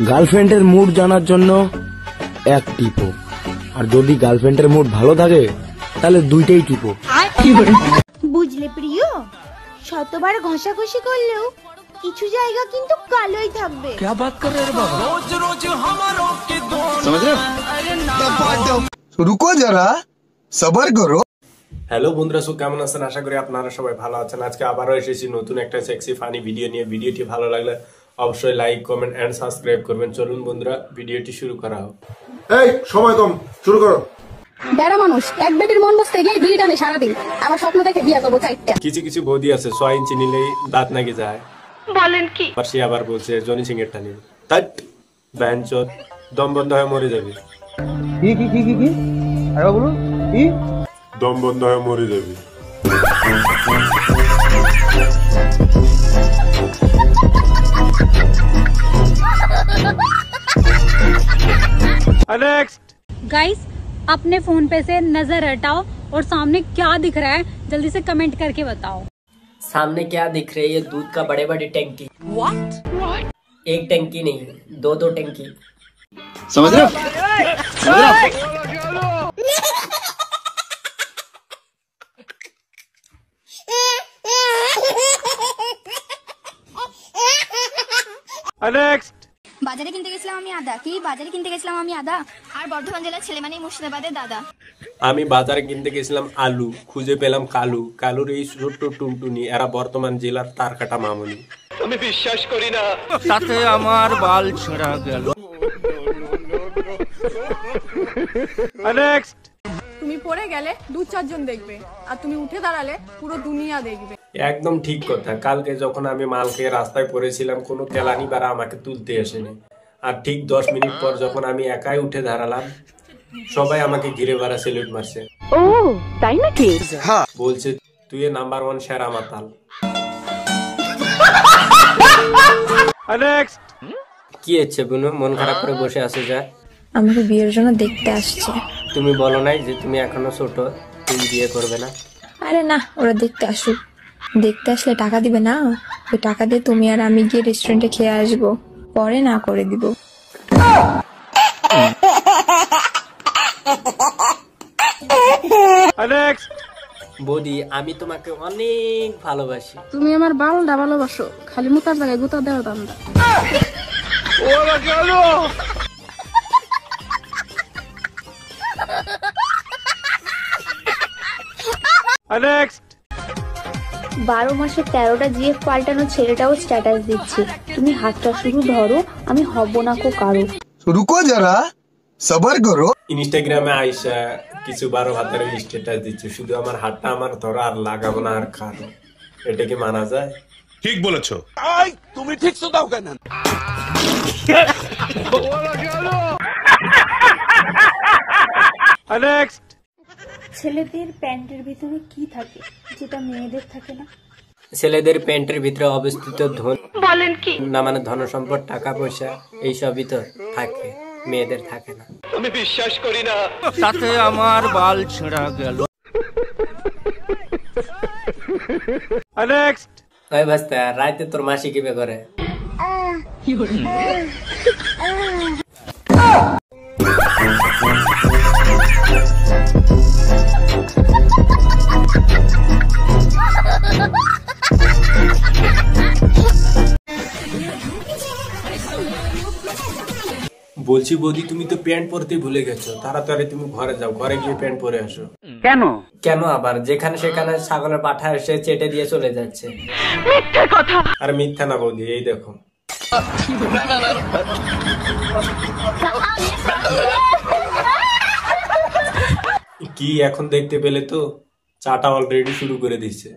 গার্লফ্রেন্ডের মুড জানার জন্য এক টিপো, আর যদি গার্লফ্রেন্ডের মুড ভালো থাকে তাহলে দুইটাই টিপো। বুঝলে প্রিয়, শতবার ঘষাঘষি করলেও কিছু জায়গা কিন্তু কালোই থাকবে। क्या बात कर रहे हो बाबा? रोज रोज हमारों के समझ रहे हो? रुको जरा सबर करो। হ্যালো বন্ধুরা, কেমন আছেন? আশা করি আপনারা সবাই ভালো আছেন। আজকে আবারও এসেছি নতুন একটা সেক্সি ফানি ভিডিও নিয়ে। ভিডিওটি ভালো লাগলে অবশ্যই লাইক, কমেন্ট এন্ড সাবস্ক্রাইব করবেন। চলুন বন্ধুরা, ভিডিওটি শুরু করা হোক। এই সময় কম, শুরু করো। বেড়া মানুষ এক বেটির মন বসতে গিয়ে বিড়ি টানে সারাদিন। আমার স্বপ্ন দেখে বিয়ে করবো চারটা। কিছু কিছু বৌদি আছে 6 ইঞ্চি নিলেই দাঁত নাকি যায়। বলেন কি? আর সে আবার বলছে জনি সিং এর টানি তাই ব্যানচোদ দম বন্ধ হয়ে মরে যাবে। কি আরে বলুন কি? দম বন্ধ হয়ে মরে যাবে। नेक्स्ट गाइस, अपने फोन पे से नजर हटाओ और सामने क्या दिख रहा है जल्दी से कमेंट करके बताओ। सामने क्या दिख रही है? दूध का बड़े बड़े टंकी। What? एक टंकी नहीं, दो टंकी। समझ रहे हो? नेक्स्ट বাজারে কিনতে গেছিলাম আমি আদা। কি বাজারে কিনতে গেছিলাম আমি আদা? আর বর্ধমান জেলার ছেলে মানে মুর্শিদাবাদের দাদা। আমি বাজারে কিনতে গেছিলাম আলু, খুঁজে পেলাম কালু। কালুর এই ছোট্ট টুনটুনি এরা বর্তমান জেলার তার কাটা মামুনি। আমি বিশ্বাস করি না, সাথে আমার বাল ছেঁড়া গেল। নেক্সট তুমি পড়ে গেলে 2-4 জন দেখবে, আর তুমি উঠে দাঁড়ালে পুরো দুনিয়া দেখবে। একদম ঠিক কথা। কালকে যখন আমি মাল খেয়ে রাস্তায় পড়েছিলাম, কোনো কেলানি বারা আমাকে তুলতে আসেনি। আর ঠিক 10 মিনিট পর যখন আমি একাই উঠে দাঁড়ালাম, সবাই আমাকে ঘিরে বারা সেলুট মারছে। ও তাই নাকি? বলছে তুই নাম্বার 1 সেরা মাতাল। নেক্সট কি হচ্ছে বুনু, মন খারাপ করে বসে আছো? যা, আমাকে বিয়ের জন্য দেখতে আসছে। তুমি বলো নাই যে তুমি এখনো ছোট, তুমি বিয়ে করবে না? আরে না, ওরা দেখতে আসুক। দেখতে আসলে টাকা দিবে না? ওই টাকা দিয়ে তুমি আর আমি গিয়ে রেস্টুরেন্টে খেয়ে আসবো, পরে না করে দিব। নেক্সট বৌদি, আমি তোমাকে অনেক ভালোবাসি। তুমি আমার বালটা ভালোবাসো, খালি মুতার জায়গায় গুতা দেওয়ার দাম না। নেক্সট 12 মাসে 13টা জিএফ পাল্টানো ছেলেটাও স্ট্যাটাস দিচ্ছে, তুমি হাতটা শুধু ধরো, আমি হব না কো কারো। रुको जरा सबर करो। ইনস্টাগ্রামে আইসা কিছু 12 হাতের স্ট্যাটাস দিচ্ছে, শুধু আমার হাতটা আমার ধরা আর লাগাবো না আর খাবো। এটা কি মানা যায়? ঠিক বলেছো। তুমি ঠিক তো দাও কেন? নেক্সট ছেলেদের প্যান্টের ভিতরে কি থাকে যেটা মেয়েদের থাকে না? ছেলেদের প্যান্টের ভিতরে অবস্থিত ধন। বলেন কি? না মানে ধন সম্পদ, টাকা পয়সা, এই সবই তো থাকে, মেয়েদের থাকে না। আমি বিশ্বাস করি না, সাথে আমার বাল ছেঁড়া গেল। নেক্সট ওই ভাস্তা, রাতে তোর মাসি কি বে করে? বলছি বৌদি, তুমি তো প্যান্ট পরতে ভুলে গেছো। তাড়াতাড়ি তুমি ঘরে যাও, ঘরে গিয়ে প্যান্ট পরে আসো। কেন কেন আবার? যেখানে সেখানে ছাগলের পাঠা এসে চেটে দিয়ে চলে যাচ্ছে। মিথ্যে কথা। আর মিথ্যা না বৌদি, এই দেখো। কি এখন দেখতে পেলে তো? চাটা অলরেডি শুরু করে দিচ্ছে।